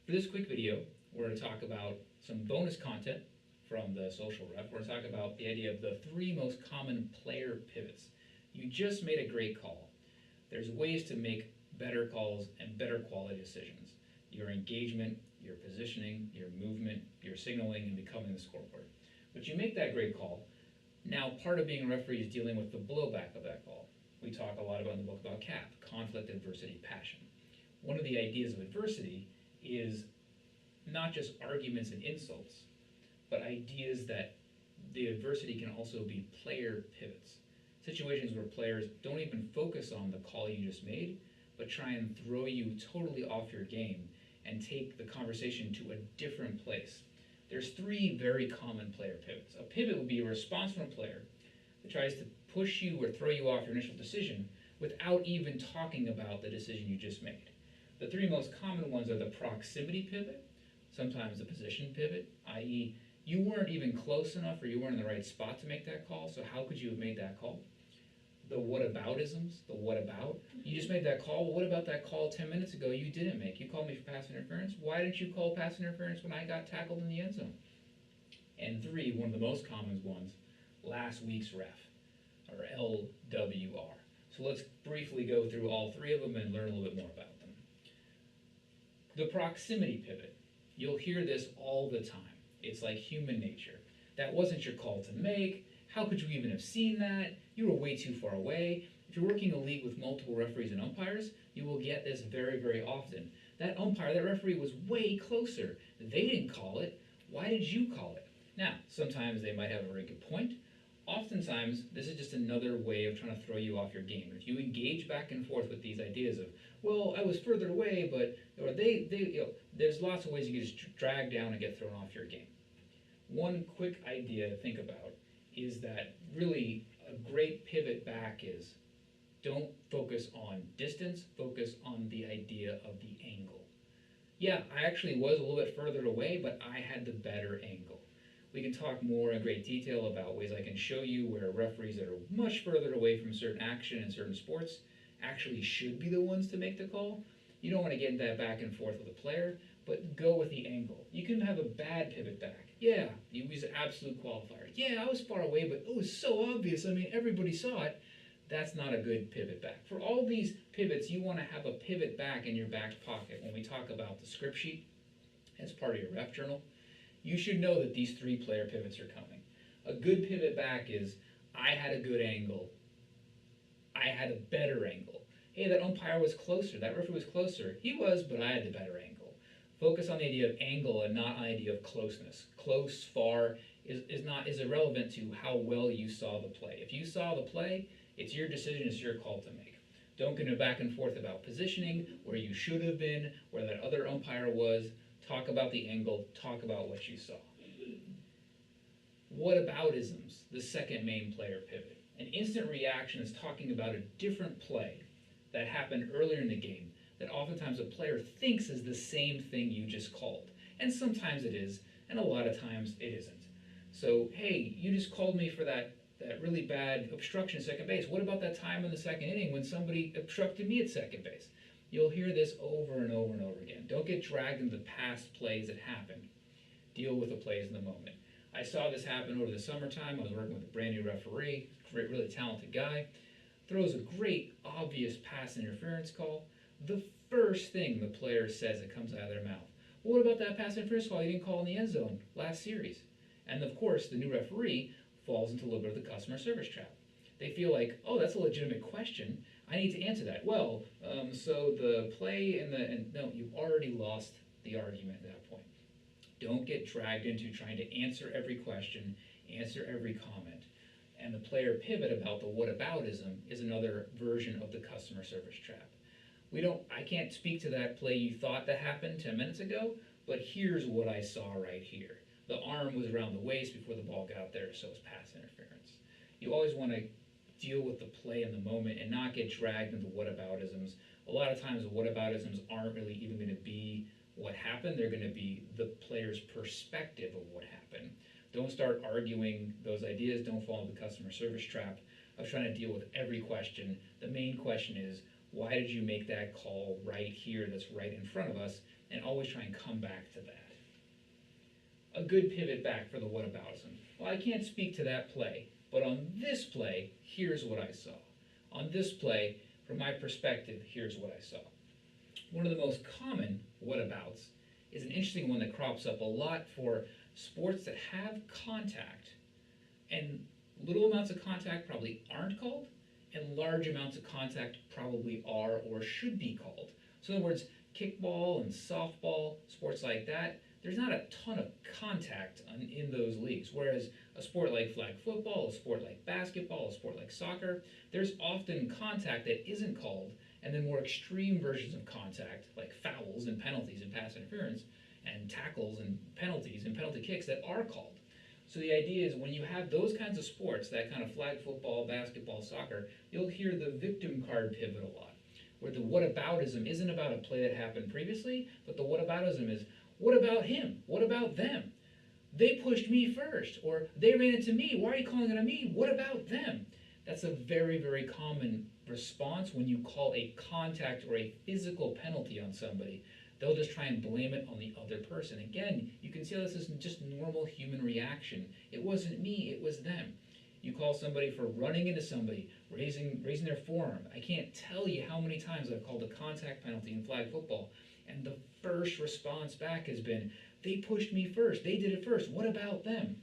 For this quick video, we're going to talk about some bonus content from the social rep. We're going to talk about the idea of the 3 most common player pivots. You just made a great call. There's ways to make better calls and better quality decisions. Your engagement, your positioning, your movement, your signaling, and becoming the scoreboard. But you make that great call. Now, part of being a referee is dealing with the blowback of that call. We talk a lot about in the book about CAP, conflict, adversity, passion. One of the ideas of adversity is not just arguments and insults, but ideas that the adversity can also be player pivots. Situations where players don't even focus on the call you just made, but try and throw you totally off your game and take the conversation to a different place. There's 3 very common player pivots. A pivot would be a response from a player that tries to push you or throw you off your initial decision without even talking about the decision you just made. The 3 most common ones are the proximity pivot, sometimes the position pivot, i.e. you weren't even close enough or you weren't in the right spot to make that call, so how could you have made that call? The whataboutisms, the what about. You just made that call, well, what about that call 10 minutes ago you didn't make? You called me for pass interference. Why didn't you call pass interference when I got tackled in the end zone? And 3, one of the most common ones, last week's ref, or LWR. So let's briefly go through all 3 of them and learn a little bit more about them. The proximity pivot. You'll hear this all the time. It's like human nature. That wasn't your call to make. How could you even have seen that? You were way too far away. If you're working a league with multiple referees and umpires, you will get this very, very often. That umpire, that referee was way closer. They didn't call it. Why did you call it? Now, sometimes they might have a very good point. Oftentimes, this is just another way of trying to throw you off your game. If you engage back and forth with these ideas of, well, I was further away, but or there's lots of ways you can just drag down and get thrown off your game. One quick idea to think about is that really a great pivot back is don't focus on distance, focus on the idea of the angle. Yeah, I actually was a little bit further away, but I had the better angle. We can talk more in great detail about ways I can show you where referees that are much further away from certain action in certain sports actually should be the ones to make the call. You don't want to get into that back and forth with a player, but go with the angle. You can have a bad pivot back. Yeah, you use an absolute qualifier. Yeah, I was far away, but it was so obvious. I mean, everybody saw it. That's not a good pivot back. For all these pivots, you want to have a pivot back in your back pocket. When we talk about the script sheet as part of your ref journal, you should know that these 3 player pivots are coming. A good pivot back is, I had a good angle. I had a better angle. Hey, that umpire was closer. That referee was closer. He was, but I had the better angle. Focus on the idea of angle and not on the idea of closeness. Close, far is irrelevant to how well you saw the play. If you saw the play, it's your decision, it's your call to make. Don't get back and forth about positioning, where you should have been, where that other umpire was. Talk about the angle, talk about what you saw. Whataboutisms, the second main player pivot. An instant reaction is talking about a different play that happened earlier in the game that oftentimes a player thinks is the same thing you just called. And sometimes it is, and a lot of times it isn't. So, hey, you just called me for that really bad obstruction at second base. What about that time in the second inning when somebody obstructed me at second base? You'll hear this over and over and over again. Don't get dragged into past plays that happened. Deal with the plays in the moment. I saw this happen over the summertime. I was working with a brand new referee, really talented guy. Throws a great, obvious pass interference call. The first thing the player says that comes out of their mouth, well, what about that pass interference call you didn't call in the end zone last series? And of course, the new referee falls into a little bit of the customer service trap. They feel like, oh, that's a legitimate question. I need to answer that. Well, so the play and no, you've already lost the argument at that point. Don't get dragged into trying to answer every question, answer every comment. And the player pivot about the whataboutism is another version of the customer service trap. I can't speak to that play you thought that happened 10 minutes ago, but here's what I saw right here. The arm was around the waist before the ball got there, so it's pass interference. You always want to deal with the play in the moment and not get dragged into whataboutisms. A lot of times the whataboutisms aren't really even going to be what happened. They're going to be the player's perspective of what happened. Don't start arguing those ideas. Don't fall into the customer service trap of trying to deal with every question. The main question is, why did you make that call right here that's right in front of us? and always try and come back to that. A good pivot back for the whataboutism. Well, I can't speak to that play, but on this play, here's what I saw. On this play, from my perspective, here's what I saw. One of the most common whatabouts is an interesting one that crops up a lot for sports that have contact, and little amounts of contact probably aren't called, and large amounts of contact probably are or should be called. So in other words, kickball and softball, sports like that, there's not a ton of contact in those leagues. Whereas a sport like flag football, a sport like basketball, a sport like soccer, there's often contact that isn't called, and then more extreme versions of contact, like fouls and penalties and pass interference, and tackles and penalties and penalty kicks that are called. So the idea is when you have those kinds of sports, that kind of flag football, basketball, soccer, you'll hear the victim card pivot a lot, where the whataboutism isn't about a play that happened previously, but the whataboutism is, what about him? What about them? They pushed me first, or they ran into me. Why are you calling it on me? What about them? That's a very, very common response when you call a contact or a physical penalty on somebody. They'll just try and blame it on the other person. Again, you can see how this is just normal human reaction. It wasn't me, it was them. You call somebody for running into somebody, raising their forearm. I can't tell you how many times I've called a contact penalty in flag football, and the first response back has been, they pushed me first, they did it first, what about them?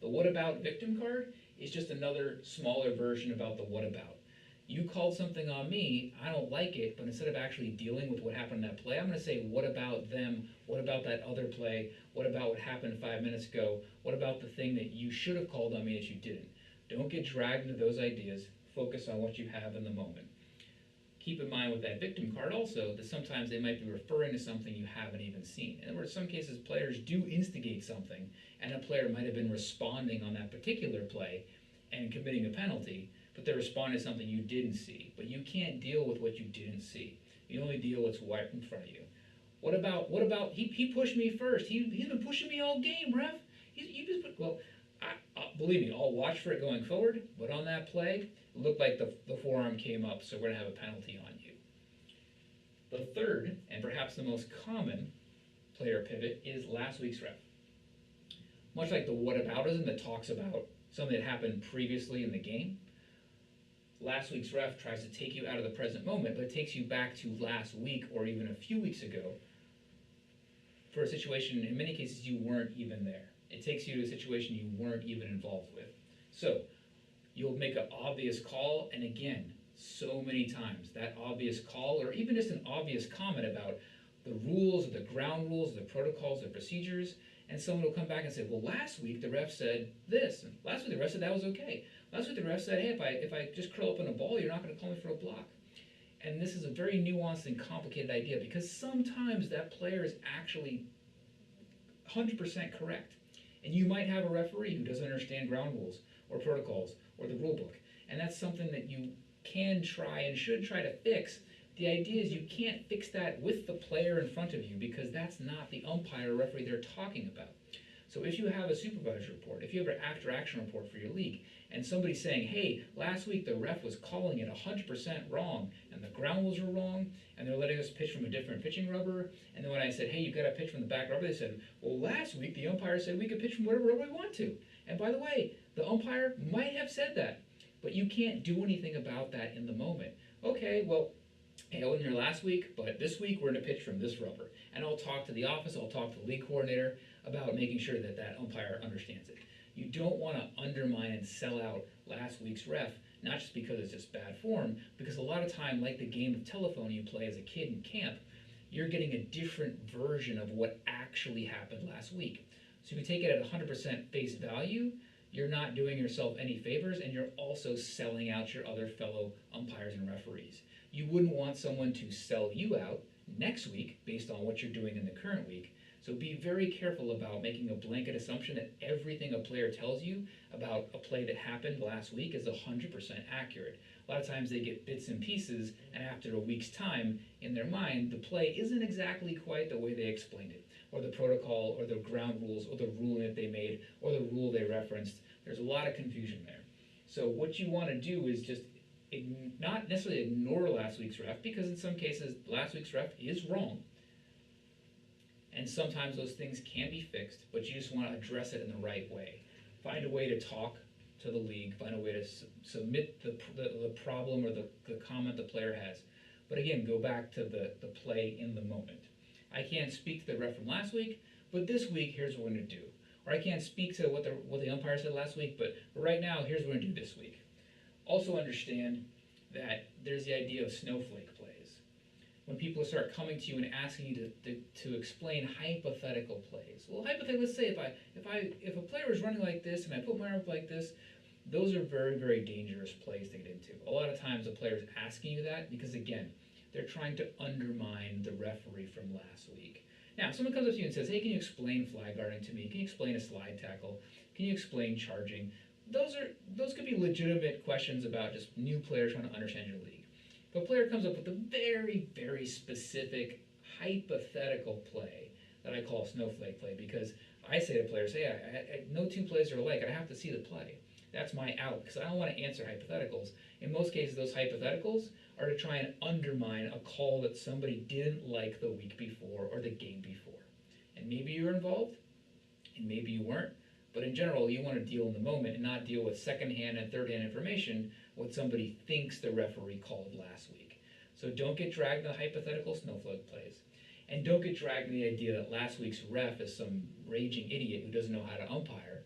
The what about victim card is just another smaller version about the what about. You called something on me, I don't like it, but instead of actually dealing with what happened in that play, I'm going to say, what about them? What about that other play? What about what happened 5 minutes ago? What about the thing that you should have called on me that you didn't? Don't get dragged into those ideas. Focus on what you have in the moment. Keep in mind with that victim card also that sometimes they might be referring to something you haven't even seen. In other words, some cases players do instigate something, and a player might have been responding on that particular play and committing a penalty, but they're responding to something you didn't see. But you can't deal with what you didn't see. You only deal with what's right in front of you. What about he pushed me first. He's been pushing me all game, ref. Well, believe me, I'll watch for it going forward, but on that play, it looked like the forearm came up, so we're going to have a penalty on you. The third, and perhaps the most common player pivot, is last week's ref. Much like the whataboutism that talks about something that happened previously in the game, last week's ref tries to take you out of the present moment, but it takes you back to last week or even a few weeks ago for a situation, in many cases, you weren't even there. It takes you to a situation you weren't even involved with. So you'll make an obvious call, and again, so many times, that obvious call, or even just an obvious comment about the rules, or the ground rules, or the protocols, or procedures, and someone will come back and say, well, last week the ref said this, and last week the ref said that was okay. Last week the ref said, hey, if I just curl up in a ball, you're not going to call me for a block. And this is a very nuanced and complicated idea, because sometimes that player is actually 100% correct. And you might have a referee who doesn't understand ground rules or protocols or the rule book. And that's something that you can try and should try to fix. The idea is you can't fix that with the player in front of you, because that's not the umpire or referee they're talking about. So if you have a supervisor report, if you have an after-action report for your league, and somebody's saying, hey, last week the ref was calling it 100% wrong, and the ground rules were wrong, and they're letting us pitch from a different pitching rubber, and then when I said, hey, you've got to pitch from the back rubber, they said, well, last week the umpire said we could pitch from whatever rubber we want to. And by the way, the umpire might have said that, but you can't do anything about that in the moment. Okay, well, hey, I wasn't here last week, but this week we're going to pitch from this rubber. And I'll talk to the office, I'll talk to the league coordinator about making sure that that umpire understands it. You don't want to undermine and sell out last week's ref, not just because it's just bad form, because a lot of time, like the game of telephone you play as a kid in camp, you're getting a different version of what actually happened last week. So if you take it at 100% face value, you're not doing yourself any favors, and you're also selling out your other fellow umpires and referees. You wouldn't want someone to sell you out next week based on what you're doing in the current week. So be very careful about making a blanket assumption that everything a player tells you about a play that happened last week is 100% accurate. A lot of times they get bits and pieces, and after a week's time, in their mind, the play isn't exactly quite the way they explained it, or the protocol, or the ground rules, or the ruling that they made, or the rule they referenced. There's a lot of confusion there. So what you want to do is just not necessarily ignore last week's ref, because in some cases last week's ref is wrong, And sometimes those things can be fixed, but you just want to address it in the right way. Find a way to talk to the league, find a way to submit the problem or the comment the player has. But again, go back to the play in the moment. I can't speak to the ref from last week, but this week, here's what we're going to do. Or I can't speak to what the umpire said last week, but right now, here's what we're going to do this week. Also understand that there's the idea of snowflake plays. When people start coming to you and asking you to explain hypothetical plays. Well, hypothetically, let's say if a player is running like this and I put my arm up like this, those are very, very dangerous plays to get into. A lot of times the player is asking you that because, again, they're trying to undermine the referee from last week. Now, if someone comes up to you and says, hey, can you explain flag guarding to me? Can you explain a slide tackle? Can you explain charging? Those could be legitimate questions about just new players trying to understand your league. If a player comes up with a very, very specific hypothetical play that I call snowflake play, because I say to players, hey, no two plays are alike. I have to see the play. That's my out, because I don't want to answer hypotheticals. In most cases, those hypotheticals are to try and undermine a call that somebody didn't like the week before or the game before. And maybe you were involved, and maybe you weren't. But in general, you want to deal in the moment and not deal with second-hand and third-hand information, what somebody thinks the referee called last week. So don't get dragged into hypothetical snowflake plays. And don't get dragged in the idea that last week's ref is some raging idiot who doesn't know how to umpire.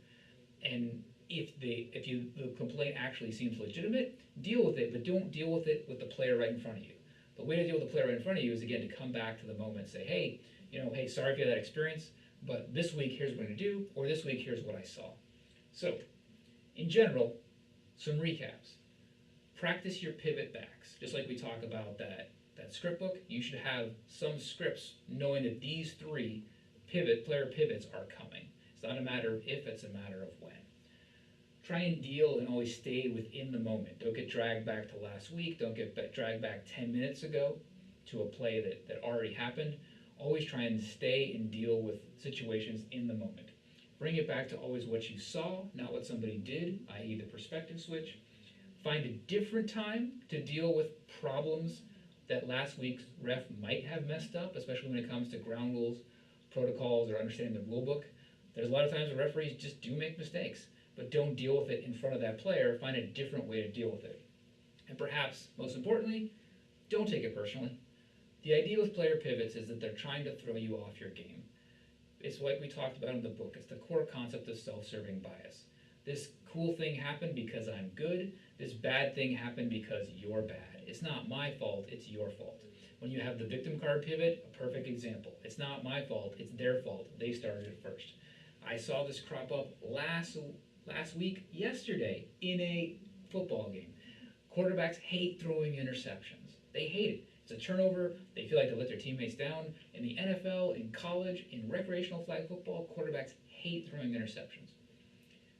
And if the complaint actually seems legitimate, deal with it, but don't deal with it with the player right in front of you. The way to deal with the player right in front of you is, again, to come back to the moment and say, hey, hey, sorry if you had that experience, but this week here's what I'm going to do, or this week here's what I saw. So, in general, some recaps. Practice your pivot backs. Just like we talk about that script book, you should have some scripts knowing that these three player pivots are coming. It's not a matter of if, it's a matter of when. Try and deal and always stay within the moment. Don't get dragged back to last week. Don't get dragged back 10 minutes ago to a play that already happened. Always try and stay and deal with situations in the moment. Bring it back to always what you saw, not what somebody did, i.e. the perspective switch. Find a different time to deal with problems that last week's ref might have messed up, especially when it comes to ground rules, protocols, or understanding the rule book. There's a lot of times the referees just do make mistakes, but don't deal with it in front of that player. Find a different way to deal with it. And perhaps, most importantly, don't take it personally. The idea with player pivots is that they're trying to throw you off your game. It's like we talked about in the book. It's the core concept of self-serving bias. This cool thing happened because I'm good. This bad thing happened because you're bad. It's not my fault, it's your fault. When you have the victim card pivot, a perfect example. It's not my fault, it's their fault. They started it first. I saw this crop up last week, yesterday, in a football game. Quarterbacks hate throwing interceptions. They hate it. It's a turnover. They feel like they let their teammates down. In the NFL, in college, in recreational flag football, quarterbacks hate throwing interceptions.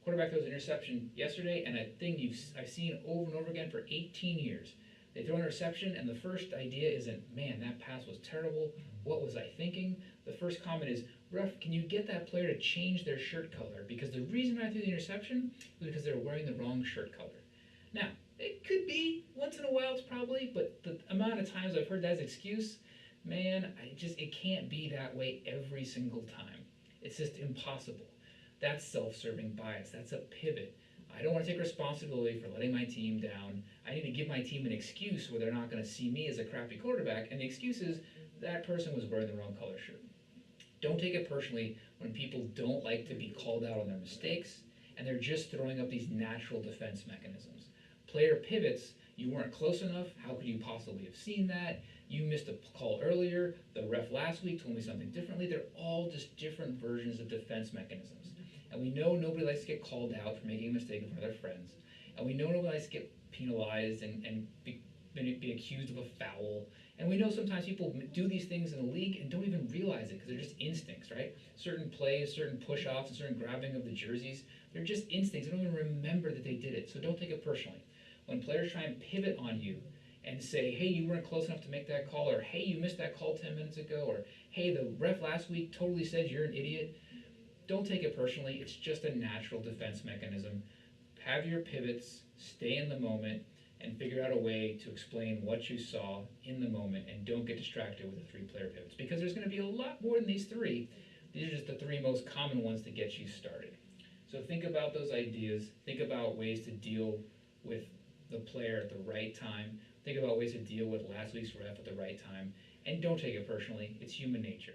Quarterback throws an interception yesterday, and a thing I've seen over and over again for 18 years. They throw an interception, and the first idea isn't, man, that pass was terrible. What was I thinking? The first comment is, ref, can you get that player to change their shirt color? Because the reason I threw the interception was because they were wearing the wrong shirt color. Now, it could be, once in a while it's probably, but the amount of times I've heard that as excuse, man, it can't be that way every single time. It's just impossible. That's self-serving bias. That's a pivot. I don't want to take responsibility for letting my team down. I need to give my team an excuse where they're not going to see me as a crappy quarterback, and the excuse is that person was wearing the wrong color shirt. Don't take it personally when people don't like to be called out on their mistakes, and they're just throwing up these natural defense mechanisms. Player pivots, you weren't close enough. How could you possibly have seen that? You missed a call earlier. The ref last week told me something differently. They're all just different versions of defense mechanisms. And we know nobody likes to get called out for making a mistake in front of their friends. And we know nobody likes to get penalized and be accused of a foul. And we know sometimes people do these things in the league and don't even realize it because they're just instincts, right? Certain plays, certain push-offs, and certain grabbing of the jerseys, they're just instincts. They don't even remember that they did it. So don't take it personally. When players try and pivot on you and say, hey, you weren't close enough to make that call, or hey, you missed that call 10 minutes ago, or hey, the ref last week totally said you're an idiot, don't take it personally. It's just a natural defense mechanism. Have your pivots, stay in the moment, and figure out a way to explain what you saw in the moment, and don't get distracted with the 3-player pivots, because there's going to be a lot more than these 3. These are just the 3 most common ones to get you started. So think about those ideas, think about ways to deal with the player at the right time, think about ways to deal with last week's ref at the right time, and don't take it personally. It's human nature.